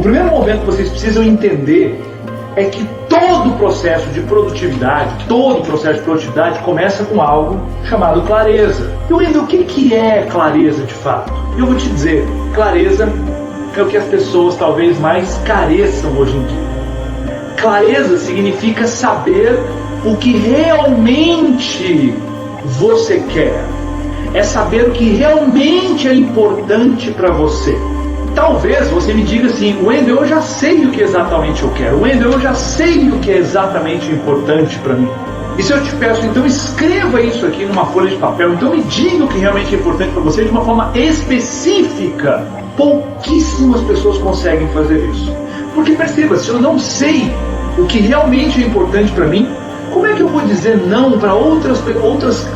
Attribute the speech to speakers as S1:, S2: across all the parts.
S1: primeiro momento que vocês precisam entender é que todo o processo de produtividade começa com algo chamado clareza. E Wendel, o que é clareza de fato? Eu vou te dizer, clareza é o que as pessoas talvez mais careçam hoje em dia. Clareza significa saber o que realmente você quer. É saber o que realmente é importante para você. Talvez você me diga assim, Wendel, eu já sei o que exatamente eu quero. Wendel, eu já sei o que é exatamente importante para mim. E se eu te peço, então escreva isso aqui numa folha de papel, então me diga o que realmente é importante para você de uma forma específica. Pouquíssimas pessoas conseguem fazer isso. Porque perceba, se eu não sei o que realmente é importante para mim, como é que eu vou dizer não para outras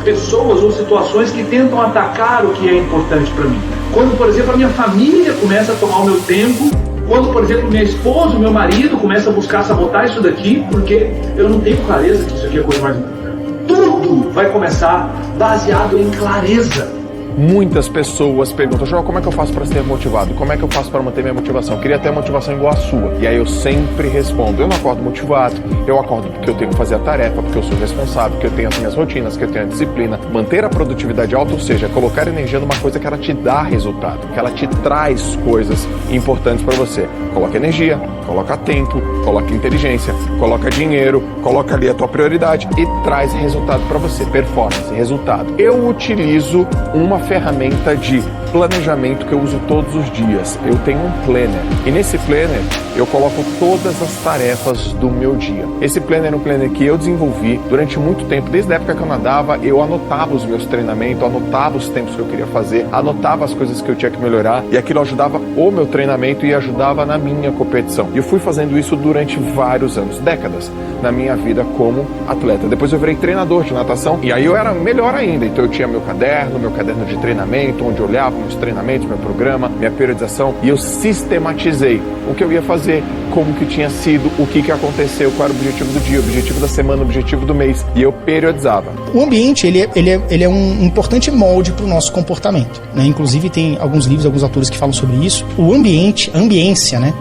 S1: pessoas ou situações que tentam atacar o que é importante para mim? Quando, por exemplo, a minha família começa a tomar o meu tempo, quando, por exemplo, minha esposa, meu marido começa a buscar sabotar isso daqui, porque eu não tenho clareza que isso aqui é a coisa mais importante. Tudo vai começar baseado em clareza.
S2: Muitas pessoas perguntam, João, como é que eu faço para ser motivado? Como é que eu faço para manter minha motivação? Eu queria ter uma motivação igual a sua. E aí eu sempre respondo, eu não acordo motivado, eu acordo porque eu tenho que fazer a tarefa, porque eu sou responsável, porque eu tenho as minhas rotinas, que eu tenho a disciplina. Manter a produtividade alta, ou seja, colocar energia numa coisa que ela te dá resultado, que ela te traz coisas importantes para você. Coloca energia, coloca tempo, coloca inteligência, coloca dinheiro, coloca ali a tua prioridade e traz resultado para você, performance, resultado. Eu utilizo uma ferramenta de planejamento que eu uso todos os dias. Eu tenho um planner e nesse planner eu coloco todas as tarefas do meu dia. Esse planner é um planner que eu desenvolvi durante muito tempo, desde a época que eu nadava, eu anotava os meus treinamentos, anotava os tempos que eu queria fazer, anotava as coisas que eu tinha que melhorar e aquilo ajudava o meu treinamento e ajudava na minha competição. E eu fui fazendo isso durante vários anos, décadas, na minha vida como atleta. Depois eu virei treinador de natação e aí eu era melhor ainda, então eu tinha meu caderno de treinamento, onde eu olhava meus treinamentos, meu programa, minha periodização e eu sistematizei o que eu ia fazer, como que tinha sido, o que aconteceu, qual era o objetivo do dia, o objetivo da semana, o objetivo do mês e eu periodizava.
S3: O ambiente, ele é um importante molde para o nosso comportamento, né? Inclusive tem alguns livros, alguns autores que falam sobre isso. O ambiente, ambiência, né?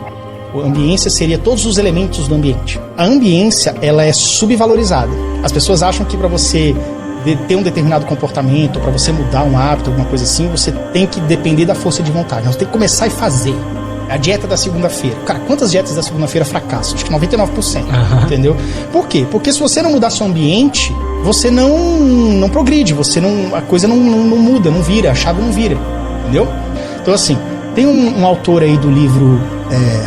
S3: A ambiência seria todos os elementos do ambiente. A ambiência, ela é subvalorizada. As pessoas acham que para você ter um determinado comportamento, para você mudar um hábito, alguma coisa assim, você tem que depender da força de vontade. Você tem que começar e fazer. A dieta da segunda-feira. Cara, quantas dietas da segunda-feira fracassam? Acho que 99%, entendeu? Por quê? Porque se você não mudar seu ambiente, você não progride, a coisa não muda, não vira, a chave não vira, entendeu? Então, assim, tem um autor aí do livro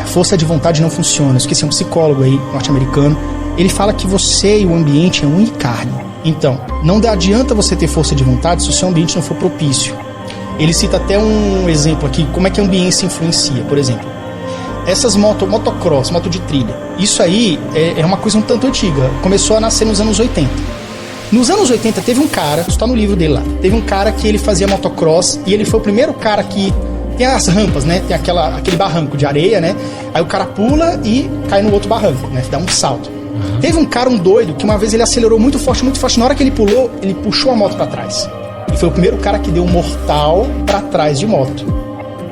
S3: Força de Vontade Não Funciona, esqueci, um psicólogo aí norte-americano, ele fala que você e o ambiente é unha e carne. Então, não adianta você ter força de vontade se o seu ambiente não for propício. Ele cita até um exemplo aqui, como é que a ambiência influencia. Por exemplo, essas motocross, moto de trilha, isso aí é uma coisa um tanto antiga, começou a nascer nos anos 80. Nos anos 80 teve um cara, está no livro dele lá, teve um cara que ele fazia motocross e ele foi o primeiro cara que tem as rampas, né? Tem aquele barranco de areia, né? Aí o cara pula e cai no outro barranco, né? Dá um salto. Teve um cara, um doido, que uma vez ele acelerou muito forte. Na hora que ele pulou, ele puxou a moto pra trás. E foi o primeiro cara que deu um mortal pra trás de moto.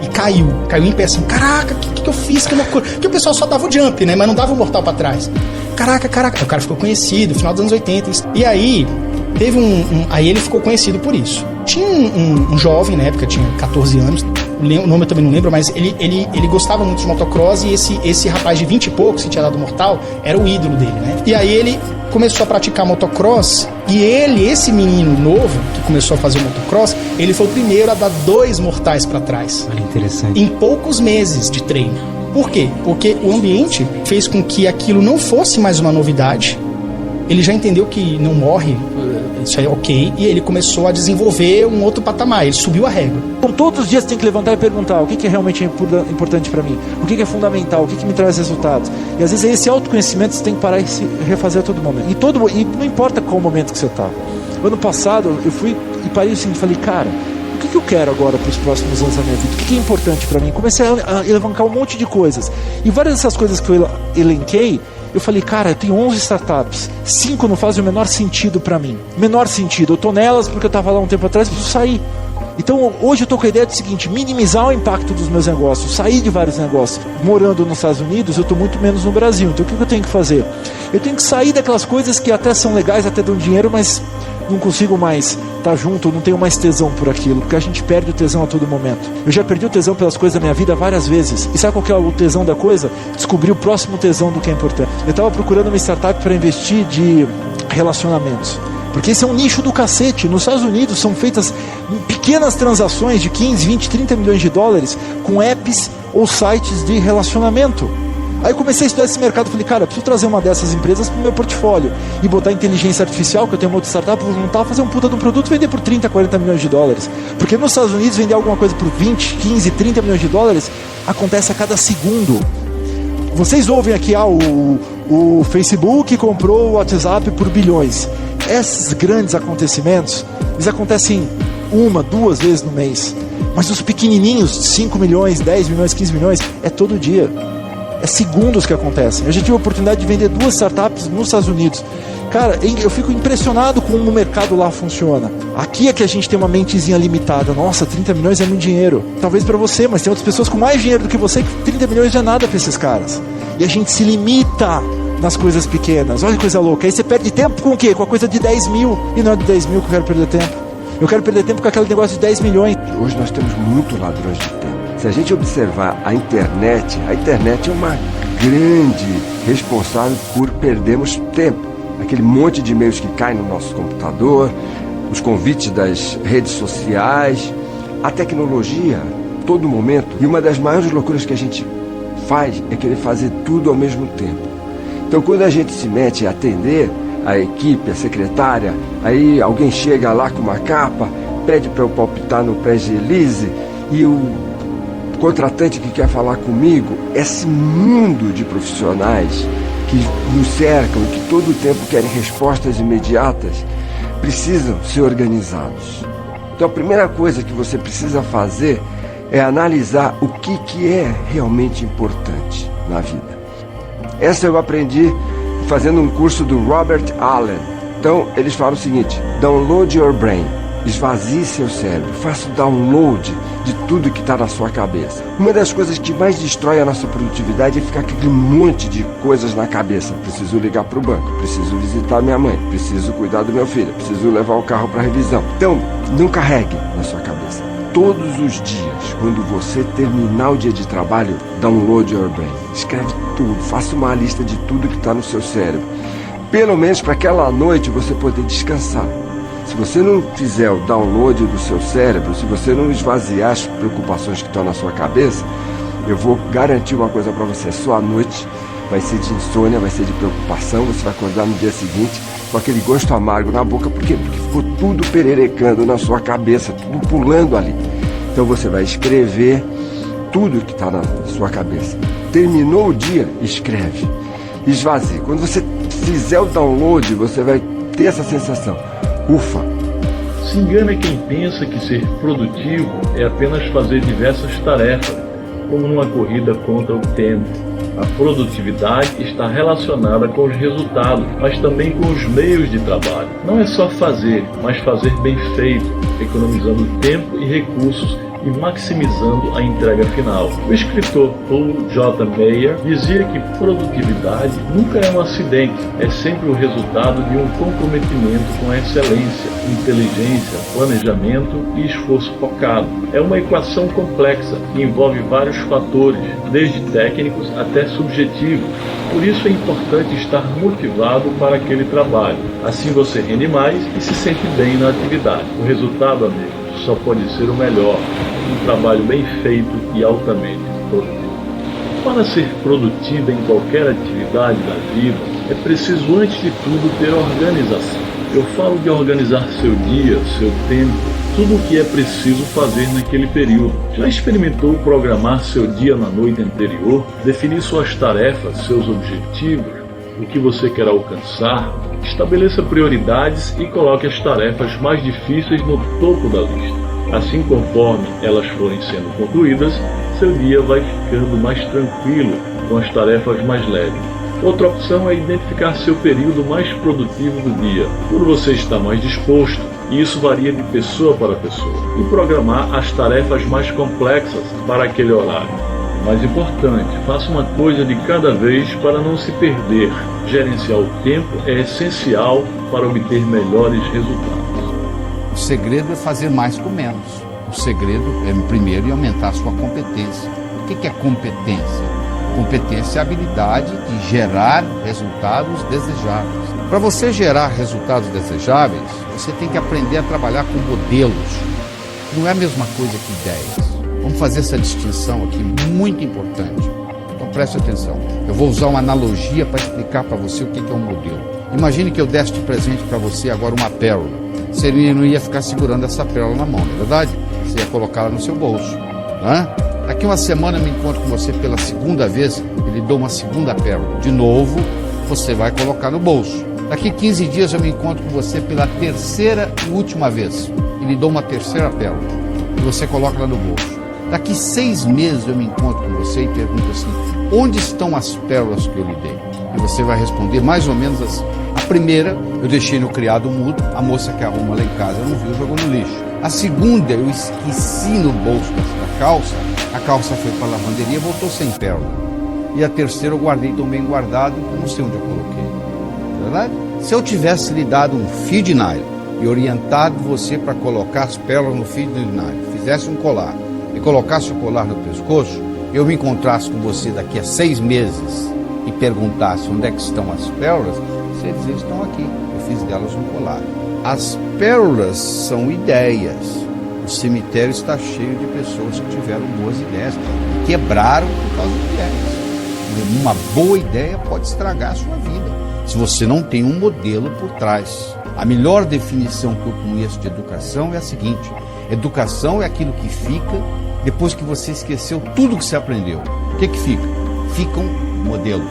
S3: E caiu em pé assim, caraca, o que eu fiz? Que loucura. Porque o pessoal só dava o jump, né? Mas não dava o mortal pra trás. Caraca. O cara ficou conhecido, no final dos anos 80. E aí, teve aí ele ficou conhecido por isso. Tinha um jovem, na época, tinha 14 anos, o nome eu também não lembro, mas ele gostava muito de motocross e esse rapaz de 20 e poucos, que tinha dado mortal, era o ídolo dele, né? E aí ele começou a praticar motocross e esse menino novo que começou a fazer o motocross, ele foi o primeiro a dar 2 mortais pra trás. Olha, interessante. Em poucos meses de treino. Por quê? Porque o ambiente fez com que aquilo não fosse mais uma novidade. Ele já entendeu que não morre, isso aí é ok, e ele começou a desenvolver um outro patamar, ele subiu a régua.
S4: Então, todos os dias você tem que levantar e perguntar o que é realmente importante para mim, o que é fundamental, o que me traz resultados. E às vezes esse autoconhecimento você tem que parar e se refazer a todo momento. E não importa qual momento que você está. Ano passado eu fui e parei assim e falei, cara, o que eu quero agora para os próximos anos da minha vida? O que é importante para mim? Comecei a elevancar um monte de coisas. E várias dessas coisas que eu elenquei, eu falei, cara, eu tenho 11 startups, 5 não fazem o menor sentido pra mim. Menor sentido, eu tô nelas porque eu tava lá um tempo atrás e preciso sair. Então hoje eu estou com a ideia do seguinte: minimizar o impacto dos meus negócios, sair de vários negócios. Morando nos Estados Unidos, eu estou muito menos no Brasil. Então o que eu tenho que fazer? Eu tenho que sair daquelas coisas que até são legais, até dão dinheiro, mas não consigo mais estar junto, não tenho mais tesão por aquilo, porque a gente perde o tesão a todo momento. Eu já perdi o tesão pelas coisas da minha vida várias vezes. E sabe qual que é o tesão da coisa? Descobrir o próximo tesão do que é importante. Eu estava procurando uma startup para investir de relacionamentos, porque esse é um nicho do cacete. Nos Estados Unidos são feitas pequenas transações de 15, 20, 30 milhões de dólares com apps ou sites de relacionamento. Aí eu comecei a estudar esse mercado, falei, cara, eu preciso trazer uma dessas empresas para o meu portfólio e botar inteligência artificial, que eu tenho uma outra startup, vou juntar, fazer um puta de um produto e vender por 30, 40 milhões de dólares. Porque nos Estados Unidos vender alguma coisa por 20, 15, 30 milhões de dólares acontece a cada segundo. Vocês ouvem aqui, o Facebook comprou o WhatsApp por bilhões. Esses grandes acontecimentos, eles acontecem 1, 2 vezes no mês. Mas os pequenininhos, 5 milhões, 10 milhões, 15 milhões, é todo dia. É segundos que acontecem. Eu já tive a oportunidade de vender 2 startups nos Estados Unidos. Cara, eu fico impressionado como o mercado lá funciona. Aqui é que a gente tem uma mentezinha limitada. Nossa, 30 milhões é muito dinheiro. Talvez para você, mas tem outras pessoas com mais dinheiro do que você que 30 milhões não é nada para esses caras. E a gente se limita nas coisas pequenas. Olha que coisa louca. Aí você perde tempo com o quê? Com a coisa de 10 mil. E não é de 10 mil que eu quero perder tempo. Eu quero perder tempo com aquele negócio de 10 milhões.
S5: Hoje nós temos muito ladrões de tempo. Se a gente observar a internet é uma grande responsável por perdermos tempo. Aquele monte de e-mails que cai no nosso computador, os convites das redes sociais, a tecnologia, todo momento. E uma das maiores loucuras que a gente faz é querer fazer tudo ao mesmo tempo. Então, quando a gente se mete a atender a equipe, a secretária, aí alguém chega lá com uma capa, pede para eu palpitar no press release e o contratante que quer falar comigo, esse mundo de profissionais que nos cercam e que todo o tempo querem respostas imediatas, precisam ser organizados. Então a primeira coisa que você precisa fazer é analisar o que é realmente importante na vida. Essa eu aprendi fazendo um curso do Robert Allen. Então eles falam o seguinte: download your brain. Esvazie seu cérebro, faça o download de tudo que está na sua cabeça. Uma das coisas que mais destrói a nossa produtividade é ficar com aquele monte de coisas na cabeça. Preciso ligar para o banco, preciso visitar minha mãe, preciso cuidar do meu filho, preciso levar o carro para revisão. Então, não carregue na sua cabeça. Todos os dias, quando você terminar o dia de trabalho, download your brain. Escreve tudo, faça uma lista de tudo que está no seu cérebro. Pelo menos para aquela noite você poder descansar. Se você não fizer o download do seu cérebro, se você não esvaziar as preocupações que estão na sua cabeça, eu vou garantir uma coisa para você: sua noite vai ser de insônia, vai ser de preocupação, você vai acordar no dia seguinte com aquele gosto amargo na boca. Por quê? Porque ficou tudo pererecando na sua cabeça, tudo pulando ali. Então você vai escrever tudo que está na sua cabeça. Terminou o dia, escreve, esvazie. Quando você fizer o download, você vai ter essa sensação: ufa!
S1: Se engana quem pensa que ser produtivo é apenas fazer diversas tarefas, como numa corrida contra o tempo. A produtividade está relacionada com os resultados, mas também com os meios de trabalho. Não é só fazer, mas fazer bem feito, economizando tempo e recursos e maximizando a entrega final. O escritor Paul J. Meyer dizia que produtividade nunca é um acidente, é sempre o resultado de um comprometimento com a excelência, inteligência, planejamento e esforço focado. É uma equação complexa que envolve vários fatores, desde técnicos até subjetivos. Por isso é importante estar motivado para aquele trabalho. Assim você rende mais e se sente bem na atividade. O resultado, amigo, só pode ser o melhor, um trabalho bem feito e altamente produtivo. Para ser produtivo em qualquer atividade da vida, é preciso antes de tudo ter organização. Eu falo de organizar seu dia, seu tempo, tudo o que é preciso fazer naquele período. Já experimentou programar seu dia na noite anterior, definir suas tarefas, seus objetivos, o que você quer alcançar? Estabeleça prioridades e coloque as tarefas mais difíceis no topo da lista. Assim, conforme elas forem sendo concluídas, seu dia vai ficando mais tranquilo, com as tarefas mais leves. Outra opção é identificar seu período mais produtivo do dia. Quando você está mais disposto,
S6: e isso varia de pessoa para pessoa, e programar as tarefas mais complexas para aquele horário. Mais importante, faça uma coisa de cada vez para não se perder. Gerenciar o tempo é essencial para obter melhores resultados.
S7: O segredo é fazer mais com menos. O segredo é, primeiro, aumentar a sua competência. O que é competência? Competência é a habilidade de gerar resultados desejáveis. Para você gerar resultados desejáveis, você tem que aprender a trabalhar com modelos. Não é a mesma coisa que ideias. Vamos fazer essa distinção aqui, muito importante. Então preste atenção. Eu vou usar uma analogia para explicar para você o que é um modelo. Imagine que eu desse de presente para você agora uma pérola. Você não ia ficar segurando essa pérola na mão, não é verdade? Você ia colocá-la no seu bolso. Né? Daqui uma semana eu me encontro com você pela segunda vez e lhe dou uma segunda pérola. De novo, você vai colocar no bolso. Daqui 15 dias eu me encontro com você pela terceira e última vez e lhe dou uma terceira pérola. E você coloca ela no bolso. Daqui 6 meses eu me encontro com você e pergunto assim: onde estão as pérolas que eu lhe dei? E você vai responder mais ou menos assim: a primeira eu deixei no criado mudo, a moça que arruma lá em casa não viu, jogou no lixo. A segunda eu esqueci no bolso da calça, a calça foi para a lavanderia e voltou sem pérola. E a terceira eu guardei tão bem guardado que não sei onde eu coloquei. Verdade? Se eu tivesse lhe dado um fio de nylon e orientado você para colocar as pérolas no fio de nylon, fizesse um colar e colocasse o colar no pescoço, eu me encontrasse com você daqui a 6 meses e perguntasse onde é que estão as pérolas, você ia dizer: estão aqui, eu fiz delas um colar. As pérolas são ideias. O cemitério está cheio de pessoas que tiveram boas ideias e quebraram por causa de ideias. Uma boa ideia pode estragar a sua vida se você não tem um modelo por trás. A melhor definição que eu conheço de educação é a seguinte: educação é aquilo que fica depois que você esqueceu tudo que você aprendeu. O que fica? Ficam modelos.